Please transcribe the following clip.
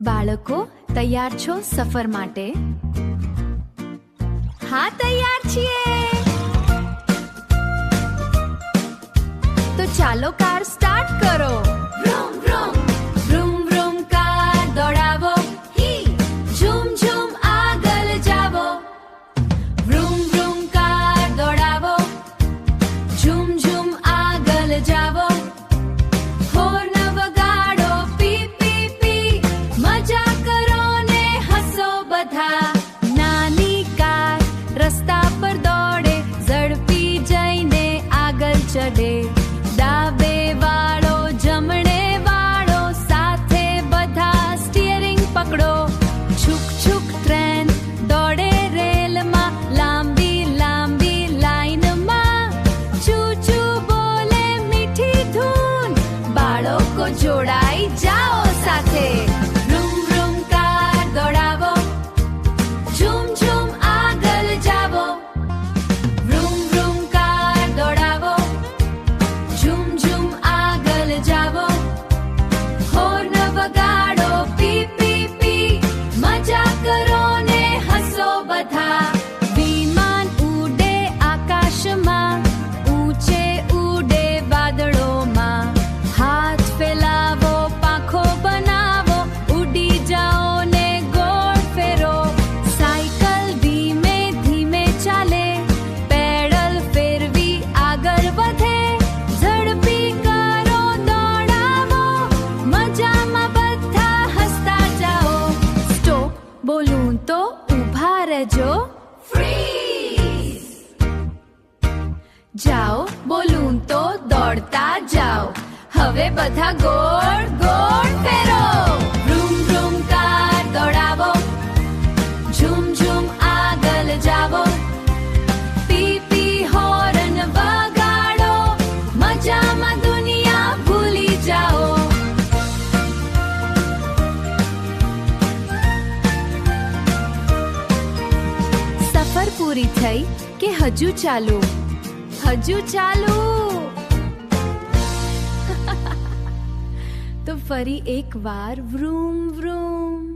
બાળકો તૈયાર છો સફર માટે? હા, તૈયાર છીએ. તો ચાલો કાર સ્ટાર્ટ કરો. vroom vroom vroom vroom car દોડાવો. હી ઝૂમ ઝૂમ આગળ જાવો. vroom vroom કાર દોડાવો. ઝૂમ ઝૂમ આગળ જાવો. હોર્ન વગાડો પી પી પી. મજા કરો ને હસો બધા. નાની કાર રસ્તા પર દોડે. ઝડપી જઈને આગળ ચડે. ડાબે વાળો જમણે વાળો સાથે બધા સ્ટીયરિંગ પકડો. છુક છુક ટ્રેન દોડે રેલમાં. લાંબી લાંબી લાઈનમાં. ચૂ ચૂ બોલે મીઠી ધૂન. બાળકો જોડાઈ જાઓ સાથે. રૂમ રૂમ કાર દોડાવો. ઝૂમ ઝૂમ આગળ જાવો. રૂમ રૂમ કાર દોડાવો. ઝૂમ ઝૂમ આગળ જાવો. હોર્ન વગાડો પી પી પી. મજા કરો ને હસો બધા. વિમાન ઉડે આકાશમાં. ઊંચે ઉડે વાદળોમાં. હાથ ફેલાવો પાંખો બનાવો. ઉડી જાઓ ને ગોળ ફેરો. સાયકલ ધીમે ધીમે ચાલે. પેડલ ફેરવી આગળ વધે. ઝડપી કારો દોડાવો. મજામાં બધા હસતા જાઓ. સ્ટોપ બોલું તો ઊભા રહેજો. ફ્રીઝ જાઓ બોલું તો દોડતા જાઓ. હવે બધા ગોળ ગોળ ફેરો. રૂમ રૂમ કાર દોડાવો. ઝૂમ ઝૂમ આગળ જાવો. પી પી હોર્ન વગાડો. મજામાં દુનિયા ભૂલી જાઓ. સફર પૂરી થઈ કે હજુ ચાલુ? હજુ ચાલુ. તો ફરી એક વાર વ્રૂમ વ્રૂમ.